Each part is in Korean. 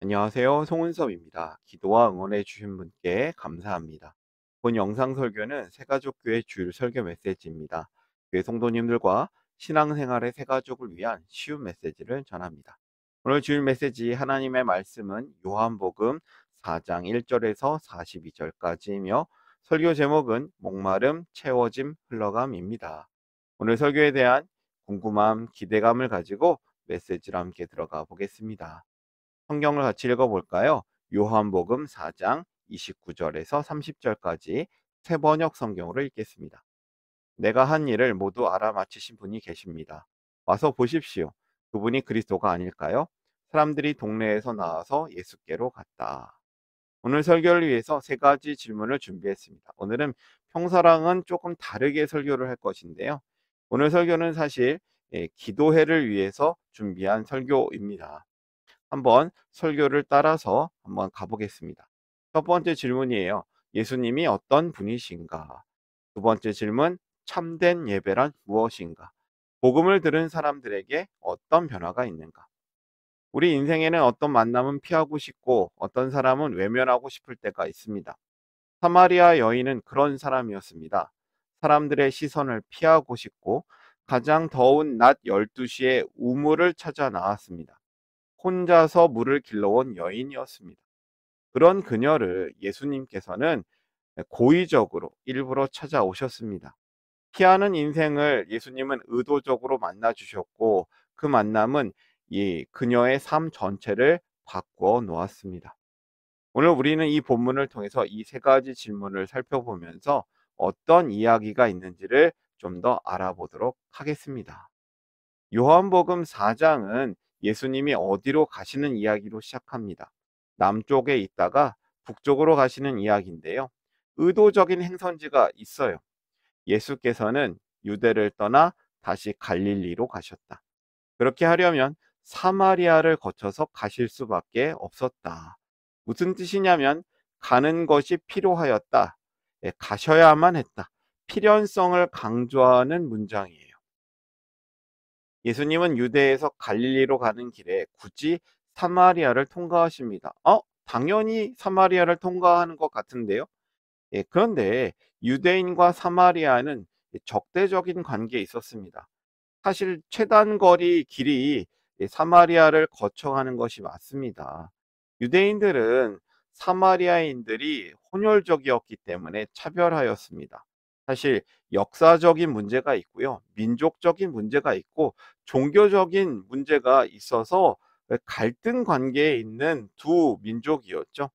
안녕하세요. 송은섭입니다. 기도와 응원해 주신 분께 감사합니다. 본 영상 설교는 새가족교회 주일 설교 메시지입니다. 교회 성도님들과 신앙생활의 새가족을 위한 쉬운 메시지를 전합니다. 오늘 주일 메시지 하나님의 말씀은 요한복음 4장 1절에서 42절까지이며 설교 제목은 목마름, 채워짐, 흘러감입니다. 오늘 설교에 대한 궁금함, 기대감을 가지고 메시지로 함께 들어가 보겠습니다. 성경을 같이 읽어볼까요? 요한복음 4장 29절에서 30절까지 새 번역 성경으로 읽겠습니다. 내가 한 일을 모두 알아맞히신 분이 계십니다. 와서 보십시오. 그분이 그리스도가 아닐까요? 사람들이 동네에서 나와서 예수께로 갔다. 오늘 설교를 위해서 세 가지 질문을 준비했습니다. 오늘은 평소랑은 조금 다르게 설교를 할 것인데요. 오늘 설교는 사실 기도회를 위해서 준비한 설교입니다. 한번 설교를 따라서 한번 가보겠습니다. 첫 번째 질문이에요. 예수님이 어떤 분이신가? 두 번째 질문, 참된 예배란 무엇인가? 복음을 들은 사람들에게 어떤 변화가 있는가? 우리 인생에는 어떤 만남은 피하고 싶고 어떤 사람은 외면하고 싶을 때가 있습니다. 사마리아 여인은 그런 사람이었습니다. 사람들의 시선을 피하고 싶고 가장 더운 낮 12시에 우물을 찾아 나왔습니다. 혼자서 물을 길러온 여인이었습니다. 그런 그녀를 예수님께서는 고의적으로 일부러 찾아오셨습니다. 피하는 인생을 예수님은 의도적으로 만나 주셨고 그 만남은 이 그녀의 삶 전체를 바꾸어 놓았습니다. 오늘 우리는 이 본문을 통해서 이 세 가지 질문을 살펴보면서 어떤 이야기가 있는지를 좀 더 알아보도록 하겠습니다. 요한복음 4장은 예수님이 어디로 가시는 이야기로 시작합니다. 남쪽에 있다가 북쪽으로 가시는 이야기인데요. 의도적인 행선지가 있어요. 예수께서는 유대를 떠나 다시 갈릴리로 가셨다. 그렇게 하려면 사마리아를 거쳐서 가실 수밖에 없었다. 무슨 뜻이냐면 가는 것이 필요하였다. 가셔야만 했다. 필연성을 강조하는 문장이에요. 예수님은 유대에서 갈릴리로 가는 길에 굳이 사마리아를 통과하십니다. 당연히 사마리아를 통과하는 것 같은데요. 그런데 유대인과 사마리아는 적대적인 관계에 있었습니다. 사실 최단거리 길이 사마리아를 거쳐가는 것이 맞습니다. 유대인들은 사마리아인들이 혼혈적이었기 때문에 차별하였습니다. 사실 역사적인 문제가 있고요. 민족적인 문제가 있고 종교적인 문제가 있어서 갈등 관계에 있는 두 민족이었죠.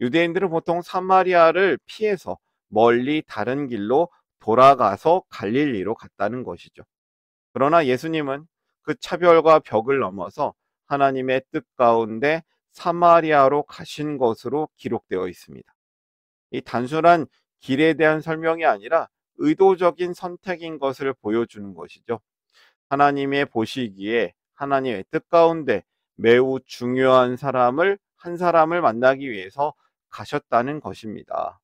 유대인들은 보통 사마리아를 피해서 멀리 다른 길로 돌아가서 갈릴리로 갔다는 것이죠. 그러나 예수님은 그 차별과 벽을 넘어서 하나님의 뜻 가운데 사마리아로 가신 것으로 기록되어 있습니다. 이 단순한 길에 대한 설명이 아니라 의도적인 선택인 것을 보여주는 것이죠. 하나님의 보시기에 하나님의 뜻 가운데 매우 중요한 한 사람을 만나기 위해서 가셨다는 것입니다.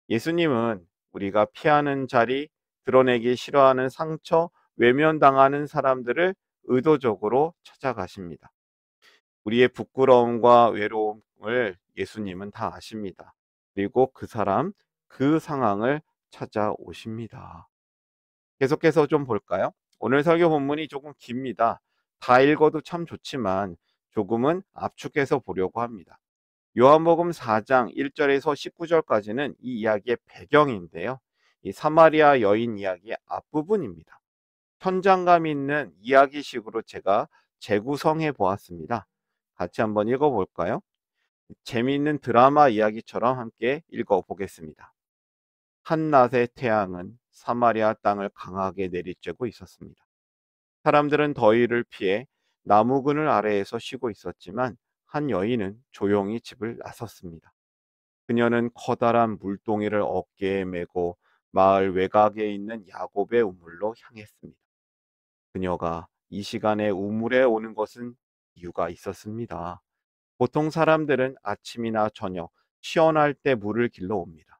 예수님은 우리가 피하는 자리, 드러내기 싫어하는 상처, 외면당하는 사람들을 의도적으로 찾아가십니다. 우리의 부끄러움과 외로움을 예수님은 다 아십니다. 그리고 그 사람, 그 상황을 찾아오십니다. 계속해서 좀 볼까요? 오늘 설교 본문이 조금 깁니다. 다 읽어도 참 좋지만 조금은 압축해서 보려고 합니다. 요한복음 4장 1절에서 19절까지는 이 이야기의 배경인데요. 이 사마리아 여인 이야기의 앞부분입니다. 현장감 있는 이야기식으로 제가 재구성해 보았습니다. 같이 한번 읽어볼까요? 재미있는 드라마 이야기처럼 함께 읽어보겠습니다. 한낮의 태양은 사마리아 땅을 강하게 내리쬐고 있었습니다. 사람들은 더위를 피해 나무 그늘 아래에서 쉬고 있었지만 한 여인은 조용히 집을 나섰습니다. 그녀는 커다란 물동이를 어깨에 메고 마을 외곽에 있는 야곱의 우물로 향했습니다. 그녀가 이 시간에 우물에 오는 것은 이유가 있었습니다. 보통 사람들은 아침이나 저녁, 시원할 때 물을 길러 옵니다.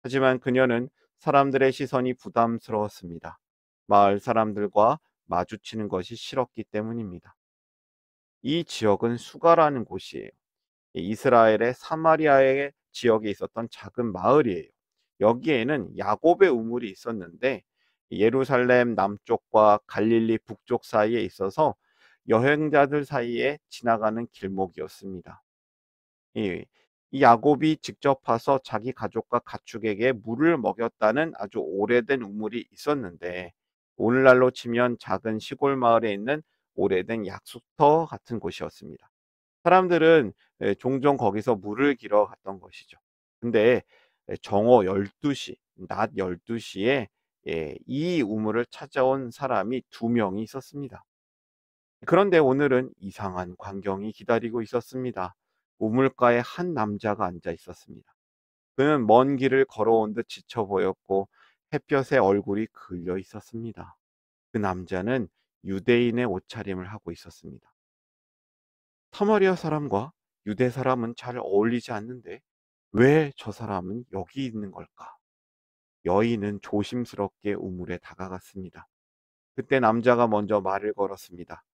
하지만 그녀는 사람들의 시선이 부담스러웠습니다. 마을 사람들과 마주치는 것이 싫었기 때문입니다. 이 지역은 수가라는 곳이에요. 이스라엘의 사마리아의 지역에 있었던 작은 마을이에요. 여기에는 야곱의 우물이 있었는데 예루살렘 남쪽과 갈릴리 북쪽 사이에 있어서 여행자들 사이에 지나가는 길목이었습니다. 이, 이 야곱이 직접 파서 자기 가족과 가축에게 물을 먹였다는 아주 오래된 우물이 있었는데 오늘날로 치면 작은 시골 마을에 있는 오래된 약수터 같은 곳이었습니다. 사람들은 종종 거기서 물을 길어 갔던 것이죠. 근데 정오 12시, 낮 12시에 이 우물을 찾아온 사람이 두 명이 있었습니다. 그런데 오늘은 이상한 광경이 기다리고 있었습니다. 우물가에 한 남자가 앉아 있었습니다. 그는 먼 길을 걸어온 듯 지쳐 보였고 햇볕에 얼굴이 그을려 있었습니다. 그 남자는 유대인의 옷차림을 하고 있었습니다. 사마리아 사람과 유대 사람은 잘 어울리지 않는데 왜 저 사람은 여기 있는 걸까? 여인은 조심스럽게 우물에 다가갔습니다. 그때 남자가 먼저 말을 걸었습니다.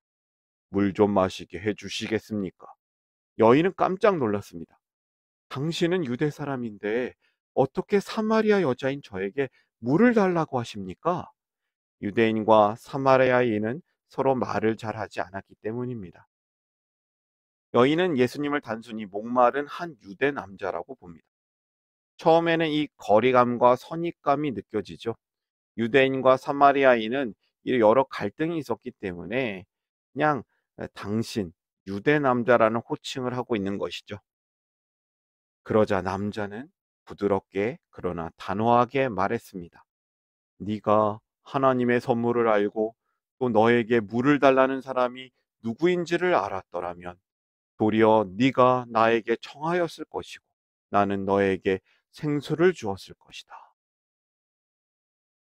물 좀 마시게 해 주시겠습니까? 여인은 깜짝 놀랐습니다. 당신은 유대 사람인데 어떻게 사마리아 여자인 저에게 물을 달라고 하십니까? 유대인과 사마리아인은 서로 말을 잘 하지 않았기 때문입니다. 여인은 예수님을 단순히 목마른 한 유대 남자라고 봅니다. 처음에는 이 거리감과 선입감이 느껴지죠. 유대인과 사마리아인은 여러 갈등이 있었기 때문에 그냥 당신, 유대 남자라는 호칭을 하고 있는 것이죠. 그러자 남자는 부드럽게 그러나 단호하게 말했습니다. 네가 하나님의 선물을 알고 또 너에게 물을 달라는 사람이 누구인지를 알았더라면 도리어 네가 나에게 청하였을 것이고 나는 너에게 생수를 주었을 것이다.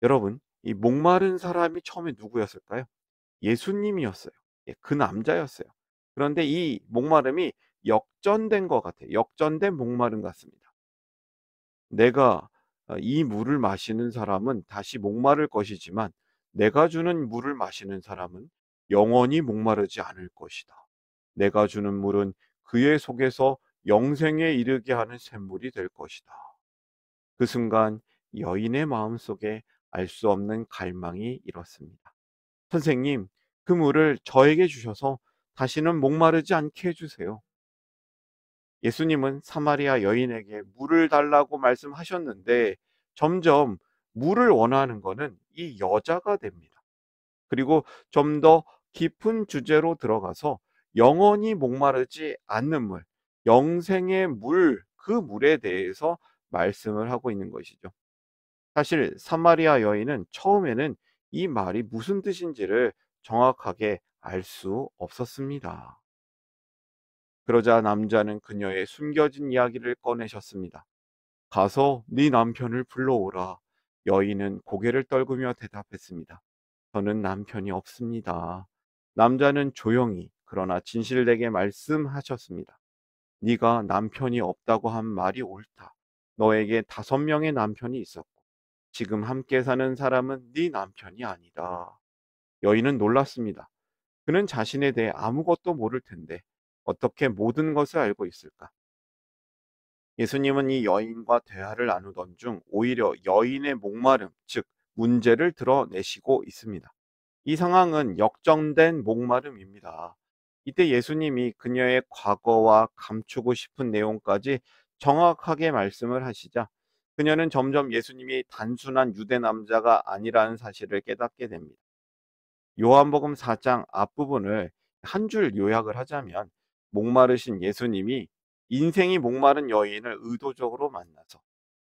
여러분, 이 목마른 사람이 처음에 누구였을까요? 예수님이었어요. 예, 그 남자였어요. 그런데 이 목마름이 역전된 것 같아요. 역전된 목마름 같습니다. 내가 이 물을 마시는 사람은 다시 목마를 것이지만 내가 주는 물을 마시는 사람은 영원히 목마르지 않을 것이다. 내가 주는 물은 그의 속에서 영생에 이르게 하는 샘물이 될 것이다. 그 순간 여인의 마음속에 알 수 없는 갈망이 일었습니다. 선생님, 그 물을 저에게 주셔서 다시는 목마르지 않게 해주세요. 예수님은 사마리아 여인에게 물을 달라고 말씀하셨는데 점점 물을 원하는 것은 이 여자가 됩니다. 그리고 좀 더 깊은 주제로 들어가서 영원히 목마르지 않는 물, 영생의 물, 그 물에 대해서 말씀을 하고 있는 것이죠. 사실 사마리아 여인은 처음에는 이 말이 무슨 뜻인지를 정확하게 알 수 없었습니다. 그러자 남자는 그녀의 숨겨진 이야기를 꺼내셨습니다. 가서 네 남편을 불러오라. 여인은 고개를 떨구며 대답했습니다. 저는 남편이 없습니다. 남자는 조용히 그러나 진실되게 말씀하셨습니다. 네가 남편이 없다고 한 말이 옳다. 너에게 5명의 남편이 있었고 지금 함께 사는 사람은 네 남편이 아니다. 여인은 놀랐습니다. 그는 자신에 대해 아무것도 모를 텐데 어떻게 모든 것을 알고 있을까? 예수님은 이 여인과 대화를 나누던 중 오히려 여인의 목마름, 즉 문제를 드러내시고 있습니다. 이 상황은 역정된 목마름입니다. 이때 예수님이 그녀의 과거와 감추고 싶은 내용까지 정확하게 말씀을 하시자 그녀는 점점 예수님이 단순한 유대 남자가 아니라는 사실을 깨닫게 됩니다. 요한복음 4장 앞부분을 한 줄 요약을 하자면 목마르신 예수님이 인생이 목마른 여인을 의도적으로 만나서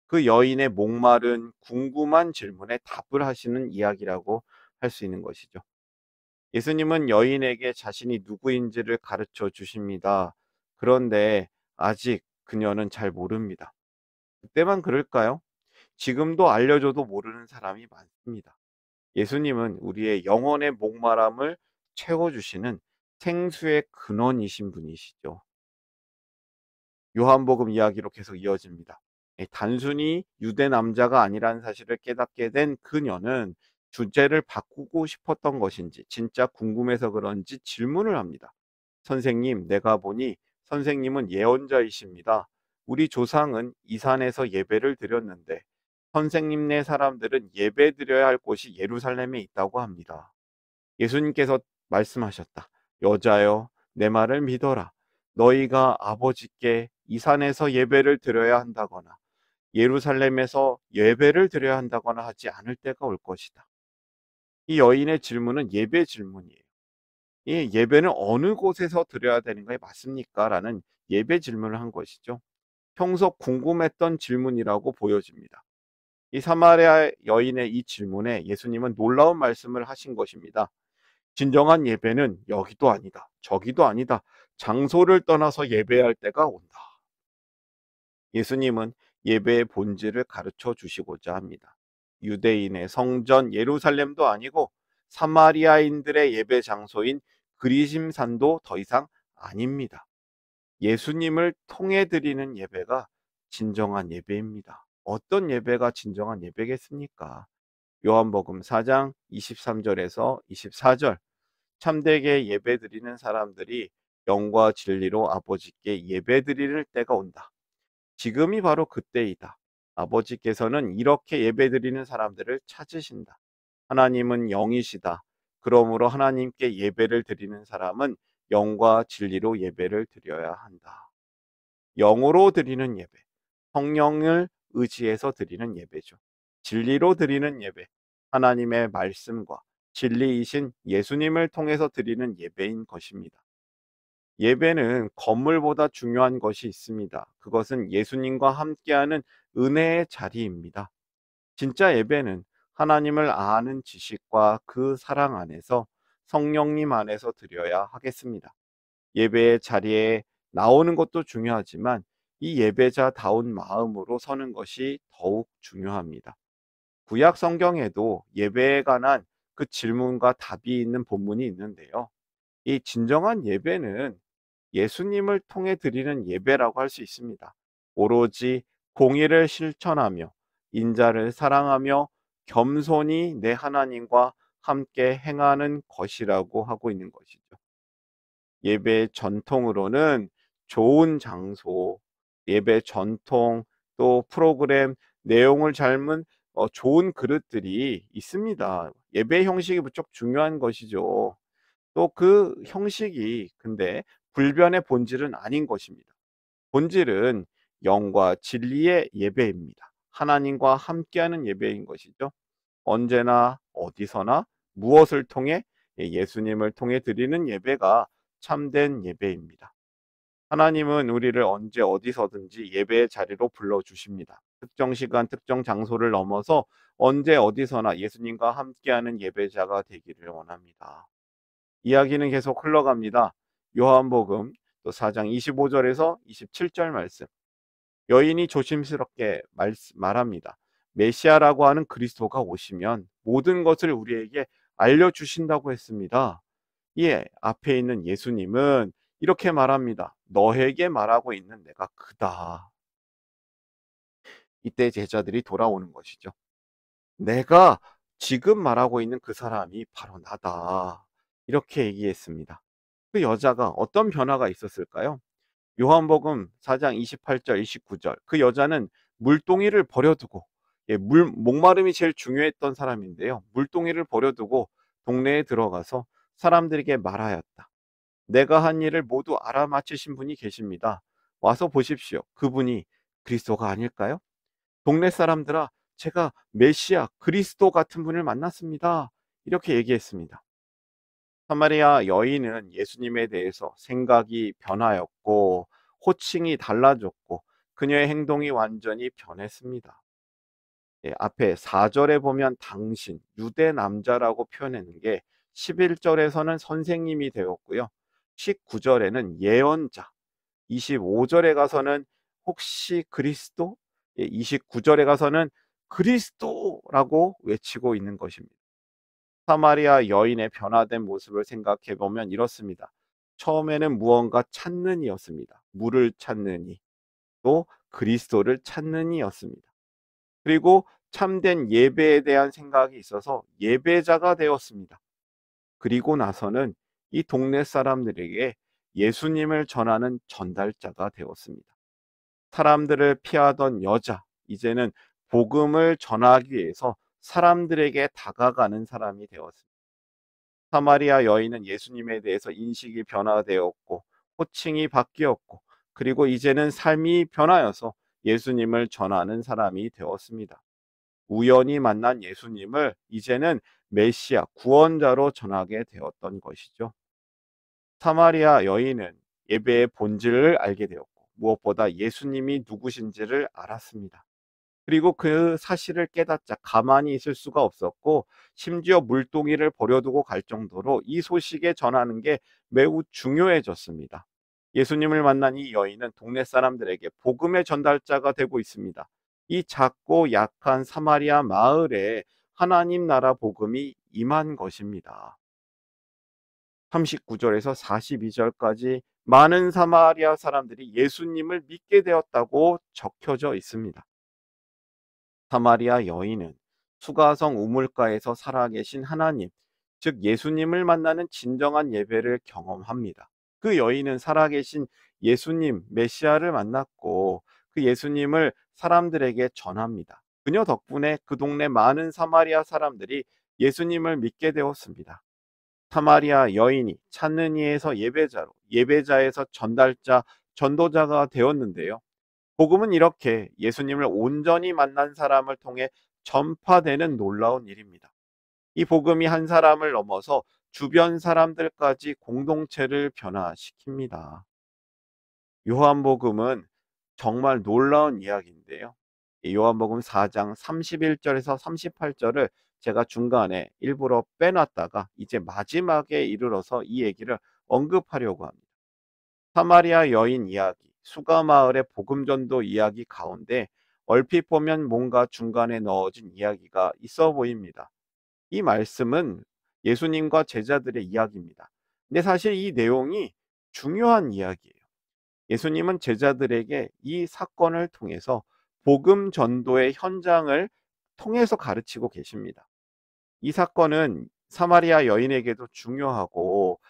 그 여인의 목마른 궁금한 질문에 답을 하시는 이야기라고 할 수 있는 것이죠. 예수님은 여인에게 자신이 누구인지를 가르쳐 주십니다. 그런데 아직 그녀는 잘 모릅니다. 그때만 그럴까요? 지금도 알려줘도 모르는 사람이 많습니다. 예수님은 우리의 영혼의 목마름을 채워주시는 생수의 근원이신 분이시죠. 요한복음 이야기로 계속 이어집니다. 단순히 유대 남자가 아니라는 사실을 깨닫게 된 그녀는 주제를 바꾸고 싶었던 것인지 진짜 궁금해서 그런지 질문을 합니다. 선생님, 내가 보니 선생님은 예언자이십니다. 우리 조상은 이 산에서 예배를 드렸는데 선생님네 사람들은 예배 드려야 할 곳이 예루살렘에 있다고 합니다. 예수님께서 말씀하셨다. 여자여, 내 말을 믿어라. 너희가 아버지께 이 산에서 예배를 드려야 한다거나 예루살렘에서 예배를 드려야 한다거나 하지 않을 때가 올 것이다. 이 여인의 질문은 예배 질문이에요. 이 예배는 어느 곳에서 드려야 되는 거에 맞습니까? 라는 예배 질문을 한 것이죠. 평소 궁금했던 질문이라고 보여집니다. 이 사마리아 여인의 이 질문에 예수님은 놀라운 말씀을 하신 것입니다. 진정한 예배는 여기도 아니다, 저기도 아니다. 장소를 떠나서 예배할 때가 온다. 예수님은 예배의 본질을 가르쳐 주시고자 합니다. 유대인의 성전 예루살렘도 아니고 사마리아인들의 예배 장소인 그리심산도 더 이상 아닙니다. 예수님을 통해 드리는 예배가 진정한 예배입니다. 어떤 예배가 진정한 예배겠습니까? 요한복음 4장 23절에서 24절. 참되게 예배 드리는 사람들이 영과 진리로 아버지께 예배 드릴 때가 온다. 지금이 바로 그때이다. 아버지께서는 이렇게 예배 드리는 사람들을 찾으신다. 하나님은 영이시다. 그러므로 하나님께 예배를 드리는 사람은 영과 진리로 예배를 드려야 한다. 영으로 드리는 예배, 성령을 의지해서 드리는 예배죠. 진리로 드리는 예배, 하나님의 말씀과 진리이신 예수님을 통해서 드리는 예배인 것입니다. 예배는 건물보다 중요한 것이 있습니다. 그것은 예수님과 함께하는 은혜의 자리입니다. 진짜 예배는 하나님을 아는 지식과 그 사랑 안에서 성령님 안에서 드려야 하겠습니다. 예배의 자리에 나오는 것도 중요하지만 이 예배자다운 마음으로 서는 것이 더욱 중요합니다. 구약 성경에도 예배에 관한 그 질문과 답이 있는 본문이 있는데요. 이 진정한 예배는 예수님을 통해 드리는 예배라고 할 수 있습니다. 오로지 공의를 실천하며 인자를 사랑하며 겸손히 내 하나님과 함께 행하는 것이라고 하고 있는 것이죠. 예배 전통으로는 좋은 장소, 예배 전통, 또 프로그램, 내용을 삶은 좋은 그릇들이 있습니다. 예배 형식이 무척 중요한 것이죠. 또 그 형식이 근데 불변의 본질은 아닌 것입니다. 본질은 영과 진리의 예배입니다. 하나님과 함께하는 예배인 것이죠. 언제나 어디서나 무엇을 통해 예수님을 통해 드리는 예배가 참된 예배입니다. 하나님은 우리를 언제 어디서든지 예배의 자리로 불러주십니다. 특정 시간, 특정 장소를 넘어서 언제 어디서나 예수님과 함께하는 예배자가 되기를 원합니다. 이야기는 계속 흘러갑니다. 요한복음 또 4장 25절에서 27절 말씀. 여인이 조심스럽게 말합니다. 메시아라고 하는 그리스도가 오시면 모든 것을 우리에게 알려주신다고 했습니다. 이 앞에 있는 예수님은 이렇게 말합니다. 너에게 말하고 있는 내가 그다. 이때 제자들이 돌아오는 것이죠. 내가 지금 말하고 있는 그 사람이 바로 나다. 이렇게 얘기했습니다. 그 여자가 어떤 변화가 있었을까요? 요한복음 4장 28절, 29절. 그 여자는 물동이를 버려두고, 목마름이 제일 중요했던 사람인데요. 물동이를 버려두고 동네에 들어가서 사람들에게 말하였다. 내가 한 일을 모두 알아맞히신 분이 계십니다. 와서 보십시오. 그분이 그리스도가 아닐까요? 동네 사람들아, 제가 메시아, 그리스도 같은 분을 만났습니다. 이렇게 얘기했습니다. 사마리아 여인은 예수님에 대해서 생각이 변하였고 호칭이 달라졌고 그녀의 행동이 완전히 변했습니다. 앞에 4절에 보면 당신, 유대 남자라고 표현하는 게 11절에서는 선생님이 되었고요. 19절에는 예언자, 25절에 가서는 혹시 그리스도? 29절에 가서는 그리스도라고 외치고 있는 것입니다. 사마리아 여인의 변화된 모습을 생각해 보면 이렇습니다. 처음에는 무언가 찾는 이였습니다. 물을 찾는 이, 또 그리스도를 찾는 이였습니다. 그리고 참된 예배에 대한 생각이 있어서 예배자가 되었습니다. 그리고 나서는 이 동네 사람들에게 예수님을 전하는 전달자가 되었습니다. 사람들을 피하던 여자, 이제는 복음을 전하기 위해서 사람들에게 다가가는 사람이 되었습니다. 사마리아 여인은 예수님에 대해서 인식이 변화되었고 호칭이 바뀌었고, 그리고 이제는 삶이 변하여서 예수님을 전하는 사람이 되었습니다. 우연히 만난 예수님을 이제는 메시아, 구원자로 전하게 되었던 것이죠. 사마리아 여인은 예배의 본질을 알게 되었고, 무엇보다 예수님이 누구신지를 알았습니다. 그리고 그 사실을 깨닫자 가만히 있을 수가 없었고, 심지어 물동이를 버려두고 갈 정도로 이 소식에 전하는 게 매우 중요해졌습니다. 예수님을 만난 이 여인은 동네 사람들에게 복음의 전달자가 되고 있습니다. 이 작고 약한 사마리아 마을에 하나님 나라 복음이 임한 것입니다. 39절에서 42절까지 많은 사마리아 사람들이 예수님을 믿게 되었다고 적혀져 있습니다. 사마리아 여인은 수가성 우물가에서 살아계신 하나님, 즉 예수님을 만나는 진정한 예배를 경험합니다. 그 여인은 살아계신 예수님, 메시아를 만났고 그 예수님을 사람들에게 전합니다. 그녀 덕분에 그 동네 많은 사마리아 사람들이 예수님을 믿게 되었습니다. 사마리아 여인이 찾는 이에서 예배자로, 예배자에서 전달자, 전도자가 되었는데요. 복음은 이렇게 예수님을 온전히 만난 사람을 통해 전파되는 놀라운 일입니다. 이 복음이 한 사람을 넘어서 주변 사람들까지 공동체를 변화시킵니다. 요한복음은 정말 놀라운 이야기인데요. 이 요한복음 4장 31절에서 38절을 제가 중간에 일부러 빼놨다가 이제 마지막에 이르러서 이 얘기를 언급하려고 합니다. 사마리아 여인 이야기, 수가 마을의 복음 전도 이야기 가운데 얼핏 보면 뭔가 중간에 넣어진 이야기가 있어 보입니다. 이 말씀은 예수님과 제자들의 이야기입니다. 근데 사실 이 내용이 중요한 이야기예요. 예수님은 제자들에게 이 사건을 통해서 복음 전도의 현장을 통해서 가르치고 계십니다. 이 사건은 사마리아 여인에게도 중요하고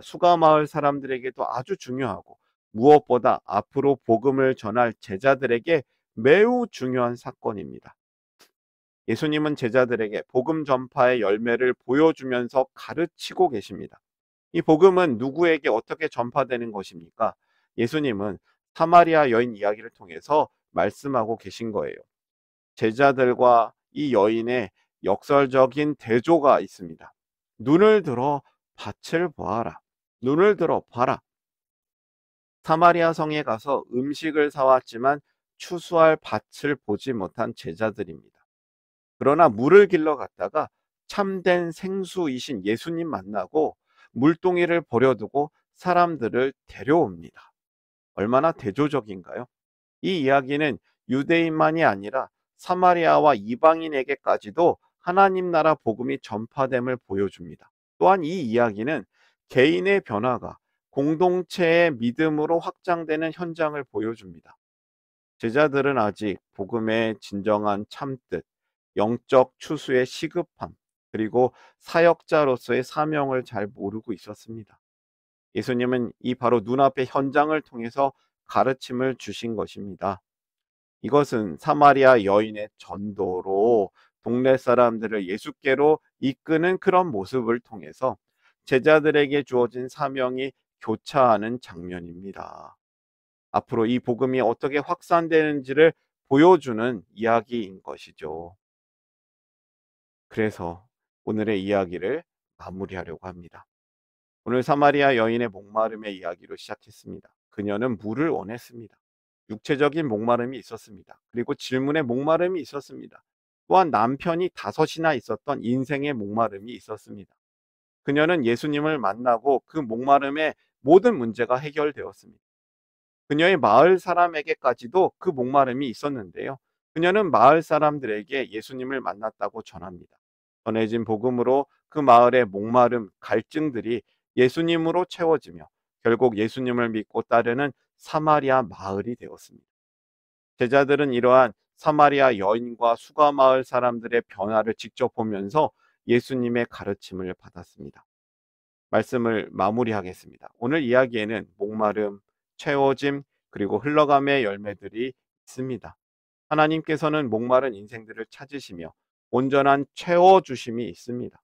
수가 마을 사람들에게도 아주 중요하고, 무엇보다 앞으로 복음을 전할 제자들에게 매우 중요한 사건입니다. 예수님은 제자들에게 복음 전파의 열매를 보여주면서 가르치고 계십니다. 이 복음은 누구에게 어떻게 전파되는 것입니까? 예수님은 사마리아 여인 이야기를 통해서 말씀하고 계신 거예요. 제자들과 이 여인의 역설적인 대조가 있습니다. 눈을 들어 밭을 보아라. 눈을 들어 봐라. 사마리아 성에 가서 음식을 사왔지만 추수할 밭을 보지 못한 제자들입니다. 그러나 물을 길러 갔다가 참된 생수이신 예수님 만나고 물동이를 버려두고 사람들을 데려옵니다. 얼마나 대조적인가요? 이 이야기는 유대인만이 아니라 사마리아와 이방인에게까지도 하나님 나라 복음이 전파됨을 보여줍니다. 또한 이 이야기는 개인의 변화가 공동체의 믿음으로 확장되는 현장을 보여줍니다. 제자들은 아직 복음의 진정한 참뜻, 영적 추수의 시급함, 그리고 사역자로서의 사명을 잘 모르고 있었습니다. 예수님은 이 바로 눈앞의 현장을 통해서 가르침을 주신 것입니다. 이것은 사마리아 여인의 전도로 동네 사람들을 예수께로 이끄는 그런 모습을 통해서 제자들에게 주어진 사명이 교차하는 장면입니다. 앞으로 이 복음이 어떻게 확산되는지를 보여주는 이야기인 것이죠. 그래서 오늘의 이야기를 마무리하려고 합니다. 오늘 사마리아 여인의 목마름의 이야기로 시작했습니다. 그녀는 물을 원했습니다. 육체적인 목마름이 있었습니다. 그리고 질문의 목마름이 있었습니다. 또한 남편이 5이나 있었던 인생의 목마름이 있었습니다. 그녀는 예수님을 만나고 그 목마름의 모든 문제가 해결되었습니다. 그녀의 마을 사람에게까지도 그 목마름이 있었는데요. 그녀는 마을 사람들에게 예수님을 만났다고 전합니다. 전해진 복음으로 그 마을의 목마름, 갈증들이 예수님으로 채워지며 결국 예수님을 믿고 따르는 사마리아 마을이 되었습니다. 제자들은 이러한 사마리아 여인과 수가 마을 사람들의 변화를 직접 보면서 예수님의 가르침을 받았습니다. 말씀을 마무리하겠습니다. 오늘 이야기에는 목마름, 채워짐, 그리고 흘러감의 열매들이 있습니다. 하나님께서는 목마른 인생들을 찾으시며 온전한 채워주심이 있습니다.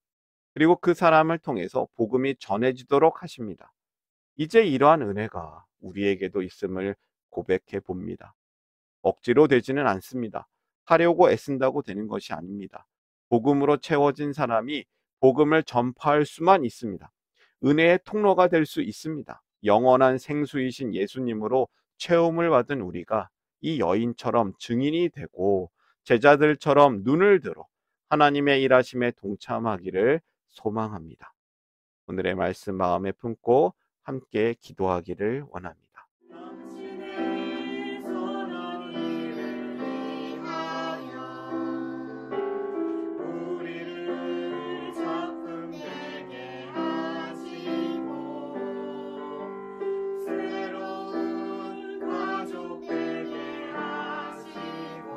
그리고 그 사람을 통해서 복음이 전해지도록 하십니다. 이제 이러한 은혜가 우리에게도 있음을 고백해 봅니다. 억지로 되지는 않습니다. 하려고 애쓴다고 되는 것이 아닙니다. 복음으로 채워진 사람이 복음을 전파할 수만 있습니다. 은혜의 통로가 될 수 있습니다. 영원한 생수이신 예수님으로 채움을 받은 우리가 이 여인처럼 증인이 되고 제자들처럼 눈을 들어 하나님의 일하심에 동참하기를 소망합니다. 오늘의 말씀 마음에 품고 함께 기도하기를 원합니다. 당신의 선한 일을 위하여 우리를 작품되게 하시고 새로운 가족 되게 하시고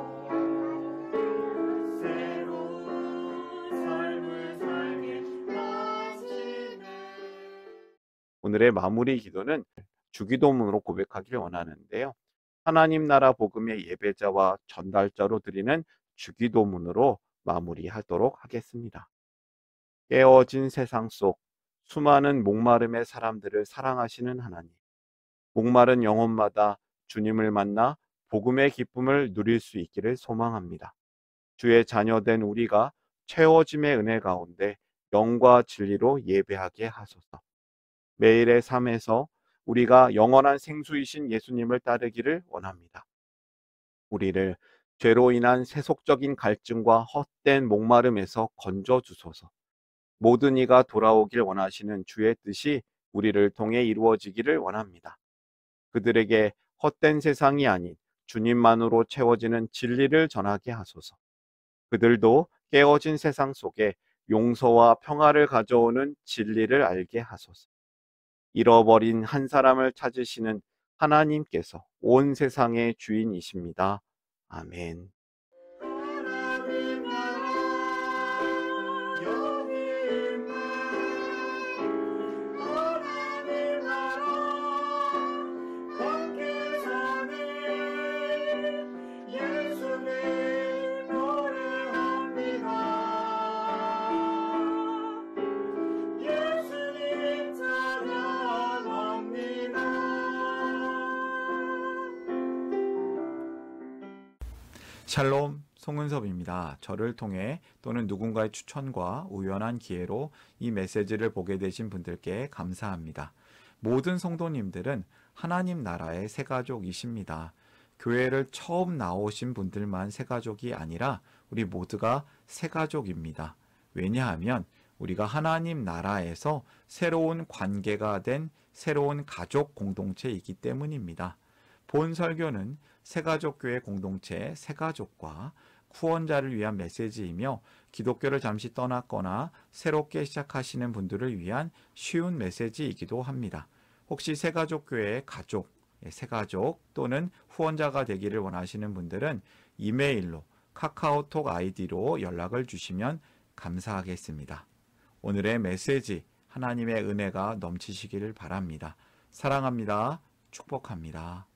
새로운 삶을 살게 하시네. 오늘의 마무리 기도는 주기도문으로 고백하기를 원하는데요. 하나님 나라 복음의 예배자와 전달자로 드리는 주기도문으로 마무리하도록 하겠습니다. 깨어진 세상 속 수많은 목마름의 사람들을 사랑하시는 하나님, 목마른 영혼마다 주님을 만나 복음의 기쁨을 누릴 수 있기를 소망합니다. 주의 자녀된 우리가 채워짐의 은혜 가운데 영과 진리로 예배하게 하소서. 매일의 삶에서 우리가 영원한 생수이신 예수님을 따르기를 원합니다. 우리를 죄로 인한 세속적인 갈증과 헛된 목마름에서 건져 주소서. 모든 이가 돌아오길 원하시는 주의 뜻이 우리를 통해 이루어지기를 원합니다. 그들에게 헛된 세상이 아닌 주님만으로 채워지는 진리를 전하게 하소서. 그들도 깨어진 세상 속에 용서와 평화를 가져오는 진리를 알게 하소서. 잃어버린 한 사람을 찾으시는 하나님께서 온 세상의 주인이십니다. 아멘. 하나님 나라 여기 있네. 하나님 나라 밖에 사네. 예수님 노래합니다. 예수님 찬양합니다. 샬롬, 송은섭입니다. 저를 통해 또는 누군가의 추천과 우연한 기회로 이 메시지를 보게 되신 분들께 감사합니다. 모든 성도님들은 하나님 나라의 새가족이십니다. 교회를 처음 나오신 분들만 새가족이 아니라 우리 모두가 새가족입니다. 왜냐하면 우리가 하나님 나라에서 새로운 관계가 된 새로운 가족 공동체이기 때문입니다. 본 설교는 새가족교회 공동체 새가족과 후원자를 위한 메시지이며 기독교를 잠시 떠났거나 새롭게 시작하시는 분들을 위한 쉬운 메시지이기도 합니다. 혹시 새가족교회의 가족, 새가족 또는 후원자가 되기를 원하시는 분들은 이메일로 카카오톡 아이디로 연락을 주시면 감사하겠습니다. 오늘의 메시지 하나님의 은혜가 넘치시기를 바랍니다. 사랑합니다. 축복합니다.